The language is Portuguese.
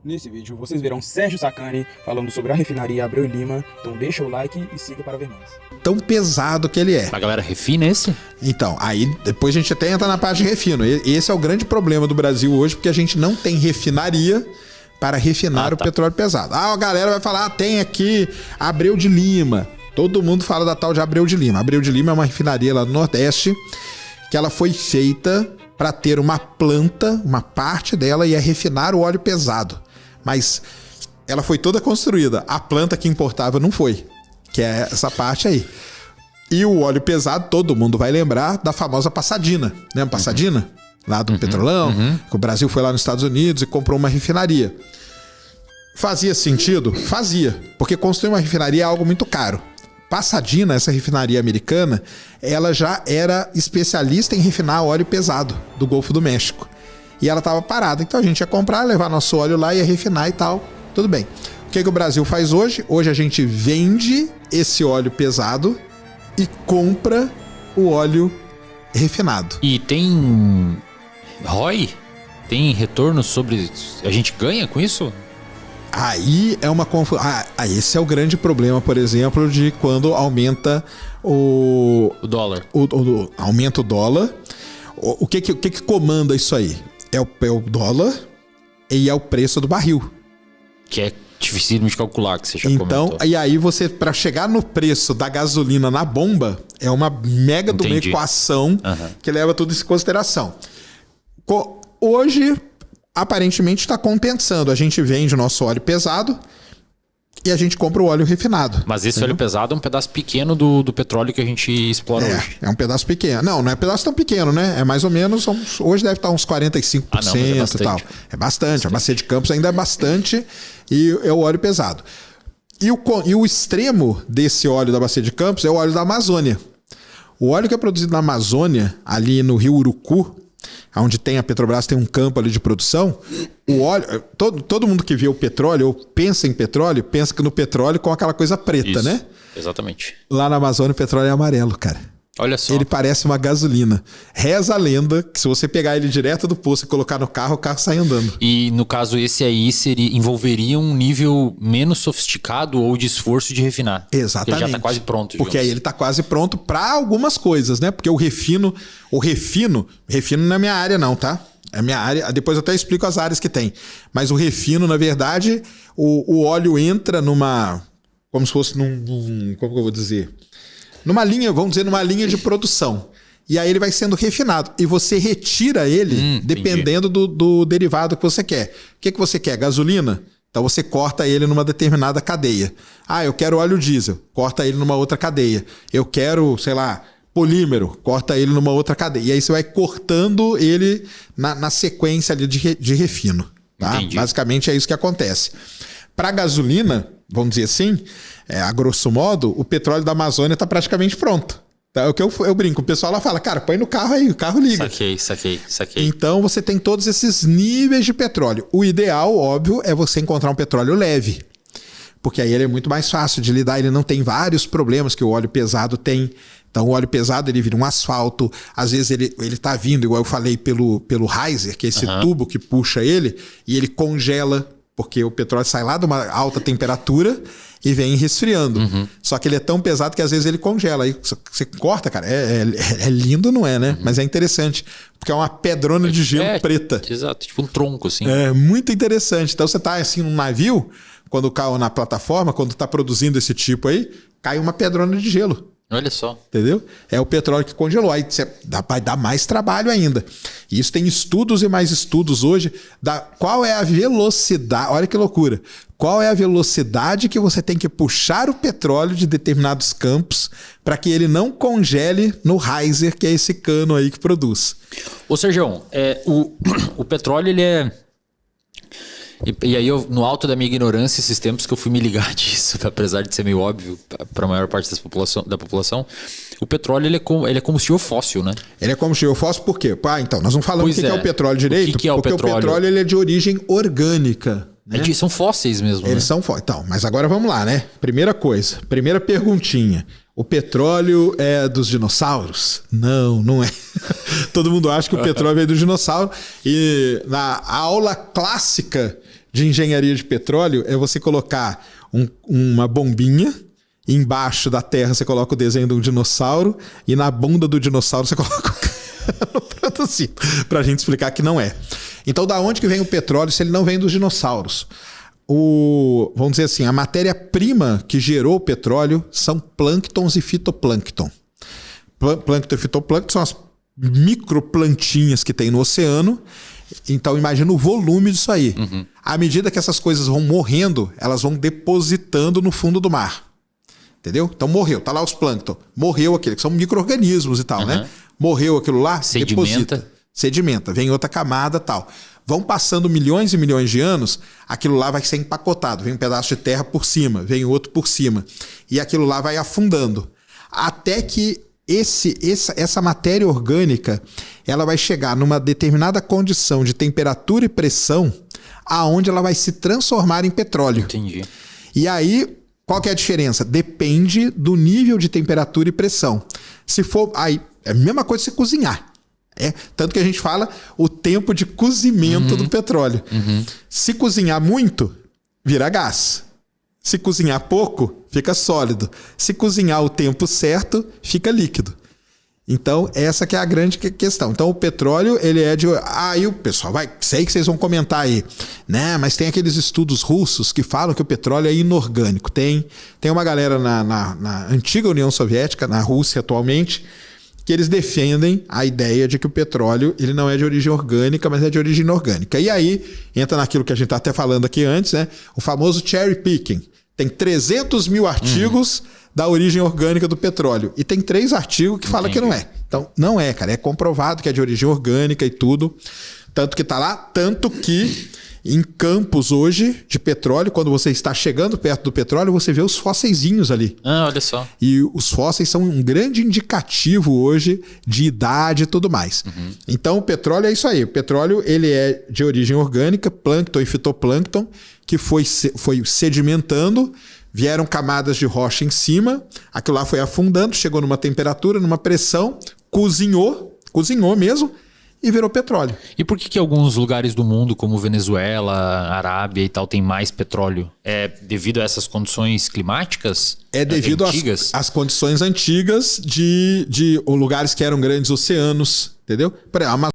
Nesse vídeo vocês verão Sérgio Sacani falando sobre a refinaria Abreu e Lima, então deixa o like e siga para ver mais. Tão pesado que ele é. A galera refina esse? Então, aí depois a gente até entra na parte de refino. Esse é o grande problema do Brasil hoje, porque a gente não tem refinaria para refinar o petróleo pesado. A galera vai falar, tem aqui Abreu de Lima. Todo mundo fala da tal de Abreu de Lima. Abreu de Lima é uma refinaria lá no Nordeste, que ela foi feita para ter uma planta, uma parte dela ia refinar o óleo pesado. Mas ela foi toda construída. A planta que importava não foi, que é essa parte aí. E o óleo pesado, todo mundo vai lembrar da famosa Passadina. Lembra Passadina? Lá do Petrolão. Que o Brasil foi lá nos Estados Unidos e comprou uma refinaria. Fazia sentido? Fazia. Porque construir uma refinaria é algo muito caro. Passadina, essa refinaria americana, ela já era especialista em refinar óleo pesado do Golfo do México. E ela estava parada. Então a gente ia comprar, levar nosso óleo lá, ia refinar e tal. Tudo bem. O que o Brasil faz hoje? Hoje a gente vende esse óleo pesado e compra o óleo refinado. E tem ROI? Tem retorno sobre... A gente ganha com isso? Aí é uma confusão. Esse é o grande problema, por exemplo, de quando aumenta o dólar. Aumenta o dólar. O que comanda isso aí? É o dólar e é o preço do barril. Que é difícil de calcular, que você já então, comentou. E aí você, para chegar no preço da gasolina na bomba, é uma mega de uma equação que leva tudo isso em consideração. Hoje, aparentemente, está compensando. A gente vende o nosso óleo pesado e a gente compra o óleo refinado. Mas esse óleo pesado é um pedaço pequeno do petróleo que a gente explora hoje. É um pedaço pequeno. Não é pedaço tão pequeno, né? É mais ou menos, hoje deve estar uns 45% e tal. É bastante. A bacia de Campos ainda é bastante e é o óleo pesado. E o extremo desse óleo da bacia de Campos é o óleo da Amazônia. O óleo que é produzido na Amazônia, ali no Rio Urucu, onde tem a Petrobras, tem um campo ali de produção, o óleo, todo mundo que vê o petróleo ou pensa em petróleo, pensa que no petróleo com aquela coisa preta, isso, né? Exatamente. Lá na Amazônia o petróleo é amarelo, cara. Olha só. Ele parece uma gasolina. Reza a lenda que se você pegar ele direto do poço e colocar no carro, o carro sai andando. E no caso esse aí envolveria um nível menos sofisticado ou de esforço de refinar. Exatamente. Ele já está quase pronto. Porque aí ele está quase pronto para algumas coisas, né? Porque o refino não é minha área não, tá? É minha área, depois eu até explico as áreas que tem. Mas o refino, na verdade, o óleo entra numa... Como se fosse como que eu vou dizer? Numa linha, vamos dizer, numa linha de produção. E aí ele vai sendo refinado. E você retira ele dependendo do derivado que você quer. O que você quer? Gasolina? Então você corta ele numa determinada cadeia. Eu quero óleo diesel. Corta ele numa outra cadeia. Eu quero, sei lá, polímero. Corta ele numa outra cadeia. E aí você vai cortando ele na sequência ali de refino. Tá? Basicamente é isso que acontece. Para gasolina, vamos dizer assim, a grosso modo, o petróleo da Amazônia está praticamente pronto. Tá? É o que eu brinco. O pessoal lá fala, cara, põe no carro aí, o carro liga. Saquei. Então você tem todos esses níveis de petróleo. O ideal, óbvio, é você encontrar um petróleo leve. Porque aí ele é muito mais fácil de lidar, ele não tem vários problemas que o óleo pesado tem. Então o óleo pesado ele vira um asfalto, às vezes ele tá vindo, igual eu falei, pelo riser, que é esse tubo que puxa ele, e ele congela, porque o petróleo sai lá de uma alta temperatura e vem resfriando. Só que ele é tão pesado que às vezes ele congela. Aí você corta, cara, é lindo, não é, né? Mas é interessante, porque é uma pedrona de gelo preta. Exato, tipo um tronco, assim. É muito interessante. Então você tá assim num navio, quando cai na plataforma, quando tá produzindo esse tipo aí, cai uma pedrona de gelo. Olha só. Entendeu? É o petróleo que congelou. Aí vai dar mais trabalho ainda. E isso tem estudos e mais estudos hoje. Qual é a velocidade? Olha que loucura. Qual é a velocidade que você tem que puxar o petróleo de determinados campos para que ele não congele no riser, que é esse cano aí que produz. Ô Sérgio, o petróleo ele é... E aí, no alto da minha ignorância, esses tempos que eu fui me ligar disso, apesar de ser meio óbvio para a maior parte da população, o petróleo ele é combustível fóssil, né? Ele é combustível fóssil por quê? Então, nós não falamos o que é o petróleo direito, que é porque o petróleo ele é de origem orgânica. Né? São fósseis mesmo. Eles são fósseis. Então, mas agora vamos lá, né? Primeira coisa, primeira perguntinha. O petróleo é dos dinossauros? Não, não é. Todo mundo acha que o petróleo é do dinossauro. E na aula clássica de engenharia de petróleo é você colocar uma bombinha, embaixo da terra você coloca o desenho de um dinossauro e na bunda do dinossauro você coloca o produzido, pra gente explicar que não é. Então, da onde que vem o petróleo se ele não vem dos dinossauros? Vamos dizer assim, a matéria-prima que gerou o petróleo são plânctons e fitoplâncton. Plâncton e fitoplâncton são as microplantinhas que tem no oceano. Então, imagina o volume disso aí. Uhum. À medida que essas coisas vão morrendo, elas vão depositando no fundo do mar. Entendeu? Então, morreu. Tá lá os plâncton. Morreu aquele, que são micro-organismos e tal, né? Morreu aquilo lá, deposita. Sedimenta. Vem outra camada e tal. Vão passando milhões e milhões de anos, aquilo lá vai ser empacotado. Vem um pedaço de terra por cima, vem outro por cima. E aquilo lá vai afundando. Até que essa matéria orgânica ela vai chegar numa determinada condição de temperatura e pressão aonde ela vai se transformar em petróleo. Entendi. E aí, qual que é a diferença? Depende do nível de temperatura e pressão. Se for... Aí, é a mesma coisa se cozinhar. Tanto que a gente fala o tempo de cozimento do petróleo. Uhum. Se cozinhar muito, vira gás. Se cozinhar pouco, fica sólido. Se cozinhar o tempo certo, fica líquido. Então, essa que é a grande questão. Então, o petróleo, ele é de... Aí o pessoal sei que vocês vão comentar aí, né? Mas tem aqueles estudos russos que falam que o petróleo é inorgânico. Tem uma galera na antiga União Soviética, na Rússia atualmente, que eles defendem a ideia de que o petróleo ele não é de origem orgânica, mas é de origem inorgânica. E aí, entra naquilo que a gente está até falando aqui antes, né? O famoso cherry picking. Tem 300 mil artigos da origem orgânica do petróleo. E tem 3 artigos que falam que não é. Então, não é, cara. É comprovado que é de origem orgânica e tudo. Tanto que tá lá. Tanto que em campos hoje de petróleo, quando você está chegando perto do petróleo, você vê os fóssilzinhos ali. Ah, olha só. E os fósseis são um grande indicativo hoje de idade e tudo mais. Uhum. Então, o petróleo é isso aí. O petróleo ele é de origem orgânica, plâncton e fitoplâncton, que foi sedimentando, vieram camadas de rocha em cima, aquilo lá foi afundando, chegou numa temperatura, numa pressão, cozinhou mesmo, e virou petróleo. E por que alguns lugares do mundo, como Venezuela, Arábia e tal, tem mais petróleo? É devido a essas condições climáticas? É devido às condições antigas de lugares que eram grandes oceanos, entendeu? Por exemplo,